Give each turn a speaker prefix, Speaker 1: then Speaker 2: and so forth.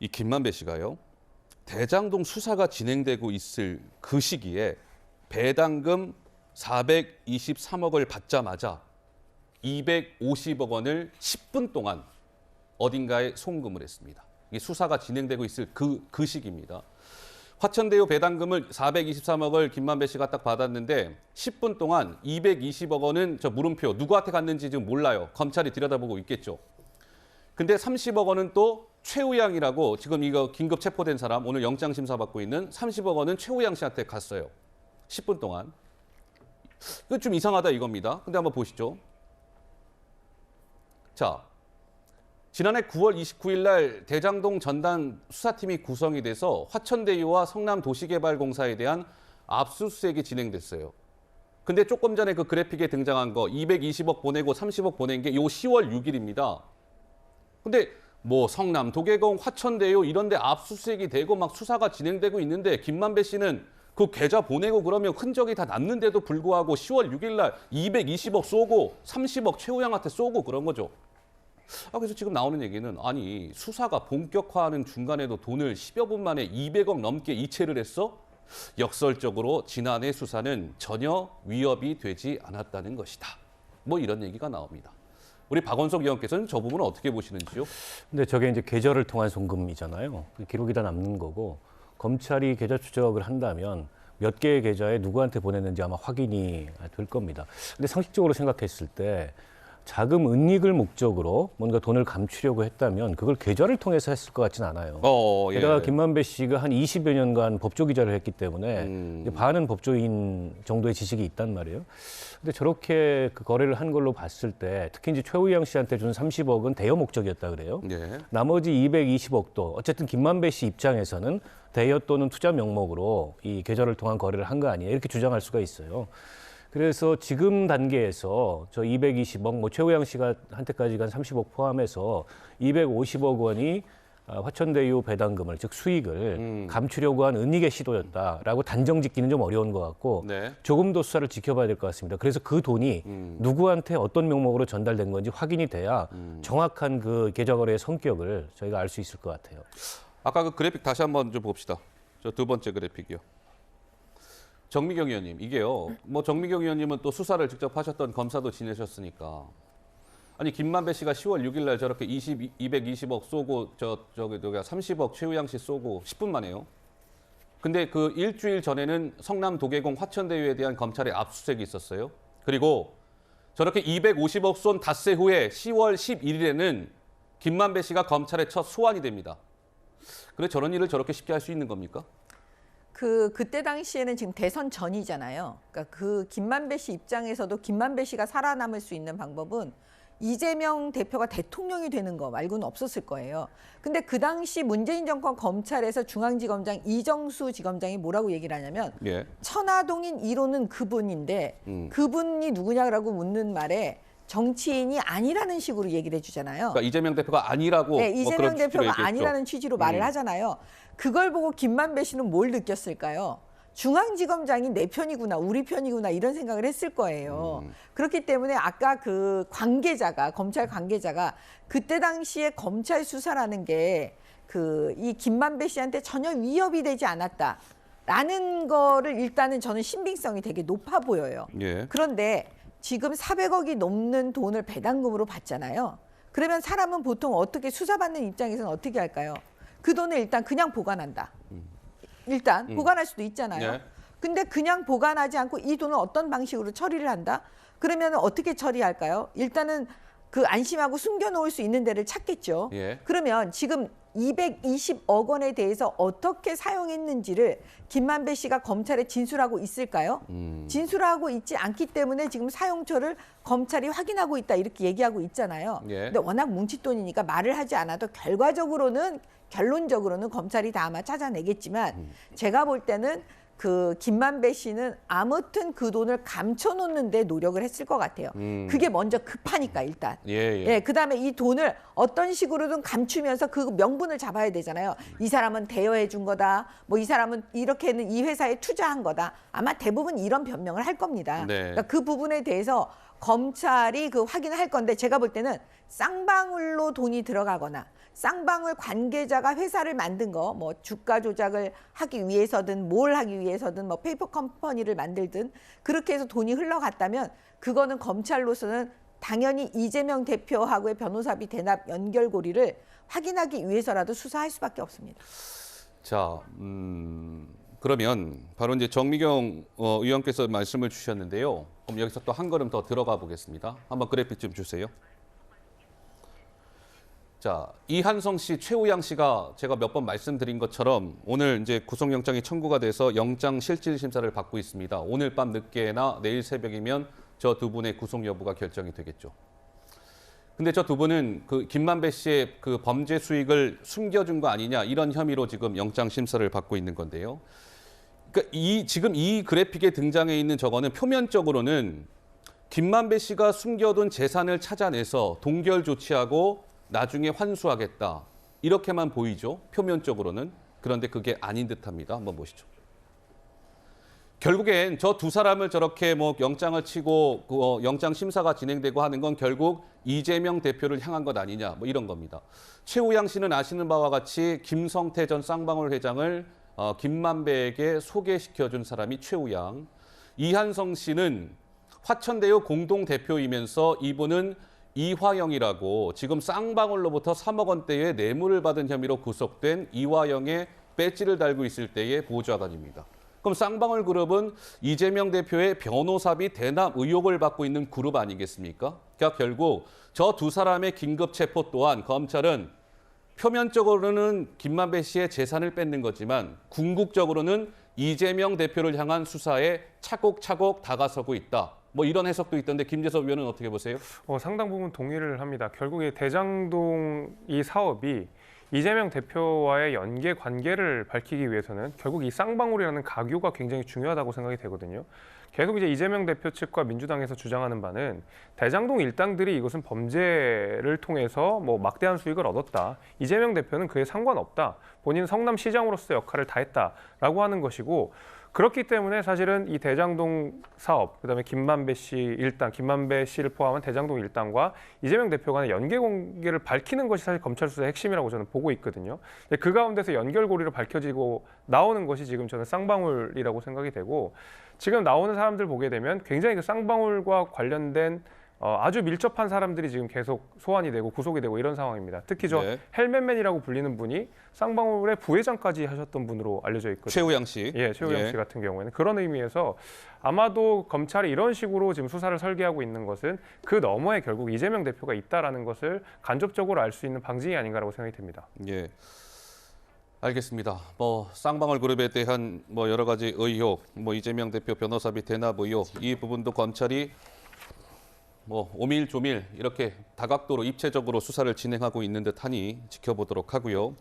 Speaker 1: 이 김만배 씨가요. 대장동 수사가 진행되고 있을 그 시기에 배당금 423억을 받자마자 250억 원을 10분 동안 어딘가에 송금을 했습니다. 이 수사가 진행되고 있을 그 시기입니다. 화천대유 배당금을 423억을 김만배 씨가 딱 받았는데 10분 동안 220억 원은 저 물음표 누구한테 갔는지 지금 몰라요. 검찰이 들여다보고 있겠죠. 근데 30억 원은 또 최우양이라고 지금 이거 긴급 체포된 사람 오늘 영장 심사 받고 있는 30억 원은 최우양 씨한테 갔어요. 10분 동안. 이거 좀 이상하다 이겁니다. 근데 한번 보시죠. 자, 지난해 9월 29일 날 대장동 전담 수사팀이 구성이 돼서 화천대유와 성남도시개발공사에 대한 압수수색이 진행됐어요. 근데 조금 전에 그 그래픽에 등장한 거 220억 보내고 30억 보낸 게 요 10월 6일입니다. 근데 뭐 성남, 도계공, 화천대유 이런 데 압수수색이 되고 막 수사가 진행되고 있는데 김만배 씨는 그 계좌 보내고 그러면 흔적이 다 남는데도 불구하고 10월 6일 날 220억 쏘고 30억 최우양한테 쏘고 그런 거죠. 그래서 지금 나오는 얘기는 아니 수사가 본격화하는 중간에도 돈을 10여 분 만에 200억 넘게 이체를 했어? 역설적으로 지난해 수사는 전혀 위협이 되지 않았다는 것이다. 뭐 이런 얘기가 나옵니다. 우리 박원석 의원께서는 저 부분을 어떻게 보시는지요?
Speaker 2: 근데 저게 이제 계좌를 통한 송금이잖아요. 그 기록이 다 남는 거고 검찰이 계좌 추적을 한다면 몇 개의 계좌에 누구한테 보냈는지 아마 확인이 될 겁니다. 근데 상식적으로 생각했을 때 자금 은닉을 목적으로 뭔가 돈을 감추려고 했다면 그걸 계좌를 통해서 했을 것 같지는 않아요. 게다가
Speaker 1: 예.
Speaker 2: 김만배 씨가 한 20여 년간 법조 기자를 했기 때문에 이제 반은 법조인 정도의 지식이 있단 말이에요. 근데 저렇게 그 거래를 한 걸로 봤을 때 특히 이제 최우양 씨한테 준 30억은 대여 목적이었다 그래요.
Speaker 1: 예.
Speaker 2: 나머지 220억도 어쨌든 김만배 씨 입장에서는 대여 또는 투자 명목으로 이 계좌를 통한 거래를 한 거 아니에요. 이렇게 주장할 수가 있어요. 그래서 지금 단계에서 저 220억, 뭐 최우양 씨가 한테까지 간 30억 포함해서 250억 원이 화천대유 배당금을, 즉 수익을 감추려고 한 은닉의 시도였다라고 단정 짓기는 좀 어려운 것 같고
Speaker 1: 네.
Speaker 2: 조금 더 수사를 지켜봐야 될 것 같습니다. 그래서 그 돈이 누구한테 어떤 명목으로 전달된 건지 확인이 돼야 정확한 그 계좌 거래의 성격을 저희가 알 수 있을 것 같아요.
Speaker 1: 아까 그 그래픽 다시 한번 좀 봅시다. 저 두 번째 그래픽이요. 정미경 의원님, 이게요. 뭐 정미경 의원님은 또 수사를 직접 하셨던 검사도 지내셨으니까. 아니 김만배 씨가 10월 6일 날 저렇게 220억 쏘고 저기 30억 최우양 씨 쏘고 10분 만에요. 근데 그 일주일 전에는 성남 도계공 화천대유에 대한 검찰의 압수수색이 있었어요. 그리고 저렇게 250억 쏜 닷새 후에 10월 11일에는 김만배 씨가 검찰에 첫 소환이 됩니다. 그래 저런 일을 저렇게 쉽게 할 수 있는 겁니까?
Speaker 3: 그때 당시에는 지금 대선 전이잖아요. 그러니까 그 김만배 씨 입장에서도 김만배 씨가 살아남을 수 있는 방법은 이재명 대표가 대통령이 되는 거 말고는 없었을 거예요. 근데 그 당시 문재인 정권 검찰에서 중앙지검장 이정수 지검장이 뭐라고 얘기를 하냐면
Speaker 1: 예.
Speaker 3: 천화동인 1호는 그분인데 그분이 누구냐라고 묻는 말에 정치인이 아니라는 식으로 얘기를 해주잖아요.
Speaker 1: 그러니까 이재명 대표가 아니라고
Speaker 3: 네,
Speaker 1: 뭐
Speaker 3: 이재명
Speaker 1: 그런
Speaker 3: 대표가
Speaker 1: 얘기했죠.
Speaker 3: 아니라는 취지로 말을 하잖아요. 그걸 보고 김만배 씨는 뭘 느꼈을까요? 중앙지검장이 내 편이구나, 우리 편이구나 이런 생각을 했을 거예요. 그렇기 때문에 아까 그 관계자가 검찰 관계자가 그때 당시에 검찰 수사라는 게 그 이 김만배 씨한테 전혀 위협이 되지 않았다라는 거를 일단은 저는 신빙성이 되게 높아 보여요.
Speaker 1: 예.
Speaker 3: 그런데 지금 400억이 넘는 돈을 배당금으로 받잖아요. 그러면 사람은 보통 어떻게 수사받는 입장에서는 어떻게 할까요? 그 돈을 일단 그냥 보관한다. 일단 보관할 수도 있잖아요.
Speaker 1: 네.
Speaker 3: 근데 그냥 보관하지 않고 이 돈을 어떤 방식으로 처리를 한다? 그러면 어떻게 처리할까요? 일단은 그 안심하고 숨겨놓을 수 있는 데를 찾겠죠.
Speaker 1: 예.
Speaker 3: 그러면 지금 220억 원에 대해서 어떻게 사용했는지를 김만배 씨가 검찰에 진술하고 있을까요? 진술하고 있지 않기 때문에 지금 사용처를 검찰이 확인하고 있다 이렇게 얘기하고 있잖아요.
Speaker 1: 예.
Speaker 3: 근데 워낙 뭉칫돈이니까 말을 하지 않아도 결론적으로는 검찰이 다 아마 찾아내겠지만 제가 볼 때는 그 김만배 씨는 아무튼 그 돈을 감춰놓는 데 노력을 했을 것 같아요. 그게 먼저 급하니까 일단.
Speaker 1: 예.
Speaker 3: 그다음에 이 돈을 어떤 식으로든 감추면서 그 명분을 잡아야 되잖아요. 이 사람은 대여해 준 거다. 뭐 이 사람은 이렇게는 이 회사에 투자한 거다. 아마 대부분 이런 변명을 할 겁니다.
Speaker 1: 네.
Speaker 3: 그러니까 그 부분에 대해서 검찰이 그 확인을 할 건데 제가 볼 때는 쌍방울로 돈이 들어가거나 쌍방울 관계자가 회사를 만든 거, 뭐 주가 조작을 하기 위해서든 뭘 하기 위해서든 뭐 페이퍼 컴퍼니를 만들든 그렇게 해서 돈이 흘러갔다면 그거는 검찰로서는 당연히 이재명 대표하고의 변호사비 대납 연결고리를 확인하기 위해서라도 수사할 수밖에 없습니다.
Speaker 1: 자, 그러면 바로 이제 정미경 의원께서 말씀을 주셨는데요. 그럼 여기서 또 한 걸음 더 들어가 보겠습니다. 한번 그래픽 좀 주세요. 자, 이한성 씨, 최우양 씨가 제가 몇 번 말씀드린 것처럼 오늘 이제 구속영장이 청구가 돼서 영장 실질 심사를 받고 있습니다. 오늘 밤 늦게나 내일 새벽이면 저 두 분의 구속 여부가 결정이 되겠죠. 근데 저 두 분은 그 김만배 씨의 그 범죄 수익을 숨겨준 거 아니냐 이런 혐의로 지금 영장 심사를 받고 있는 건데요. 그러니까 지금 이 그래픽에 등장해 있는 저거는 표면적으로는 김만배 씨가 숨겨둔 재산을 찾아내서 동결 조치하고 나중에 환수하겠다 이렇게만 보이죠. 표면적으로는. 그런데 그게 아닌 듯합니다. 한번 보시죠. 결국엔 저 두 사람을 저렇게 뭐 영장을 치고 영장 심사가 진행되고 하는 건 결국 이재명 대표를 향한 것 아니냐 뭐 이런 겁니다. 최우양 씨는 아시는 바와 같이 김성태 전 쌍방울 회장을 김만배에게 소개시켜준 사람이 최우양. 이한성 씨는 화천대유 공동대표이면서 이분은 이화영이라고 지금 쌍방울로부터 3억 원대의 뇌물을 받은 혐의로 구속된 이화영의 배지를 달고 있을 때의 보좌관입니다. 그럼 쌍방울 그룹은 이재명 대표의 변호사비 대납 의혹을 받고 있는 그룹 아니겠습니까? 그러니까 결국 저 두 사람의 긴급 체포 또한 검찰은 표면적으로는 김만배 씨의 재산을 뺏는 거지만 궁극적으로는 이재명 대표를 향한 수사에 차곡차곡 다가서고 있다. 뭐 이런 해석도 있던데 김재섭 의원은 어떻게 보세요?
Speaker 4: 상당 부분 동의를 합니다. 결국에 대장동 이 사업이 이재명 대표와의 연계 관계를 밝히기 위해서는 결국 이 쌍방울이라는 가교가 굉장히 중요하다고 생각이 되거든요. 계속 이제 이재명 대표 측과 민주당에서 주장하는 바는 대장동 일당들이 이것은 범죄를 통해서 뭐 막대한 수익을 얻었다. 이재명 대표는 그에 상관없다. 본인 성남시장으로서 역할을 다했다라고 하는 것이고 그렇기 때문에 사실은 이 대장동 사업, 그다음에 김만배 씨 일당, 김만배 씨를 포함한 대장동 일당과 이재명 대표 간의 연계 관계를 밝히는 것이 사실 검찰 수사의 핵심이라고 저는 보고 있거든요. 그 가운데서 연결고리로 밝혀지고 나오는 것이 지금 저는 쌍방울이라고 생각이 되고 지금 나오는 사람들 보게 되면 굉장히 그 쌍방울과 관련된 아주 밀접한 사람들이 지금 계속 소환이 되고 구속이 되고 이런 상황입니다. 특히 저
Speaker 1: 네.
Speaker 4: 헬멧맨이라고 불리는 분이 쌍방울의 부회장까지 하셨던 분으로 알려져 있거든요.
Speaker 1: 최우양 씨.
Speaker 4: 예, 최우영 씨 같은 경우에는 그런 의미에서 아마도 검찰이 이런 식으로 지금 수사를 설계하고 있는 것은 그 너머에 결국 이재명 대표가 있다라는 것을 간접적으로 알 수 있는 방증이 아닌가라고 생각이 듭니다.
Speaker 1: 예. 알겠습니다. 뭐 쌍방울 그룹에 대한 뭐 여러 가지 의혹, 뭐 이재명 대표 변호사비 대납 의혹 이 부분도 검찰이 뭐 오밀조밀 이렇게 다각도로 입체적으로 수사를 진행하고 있는 듯하니 지켜보도록 하고요.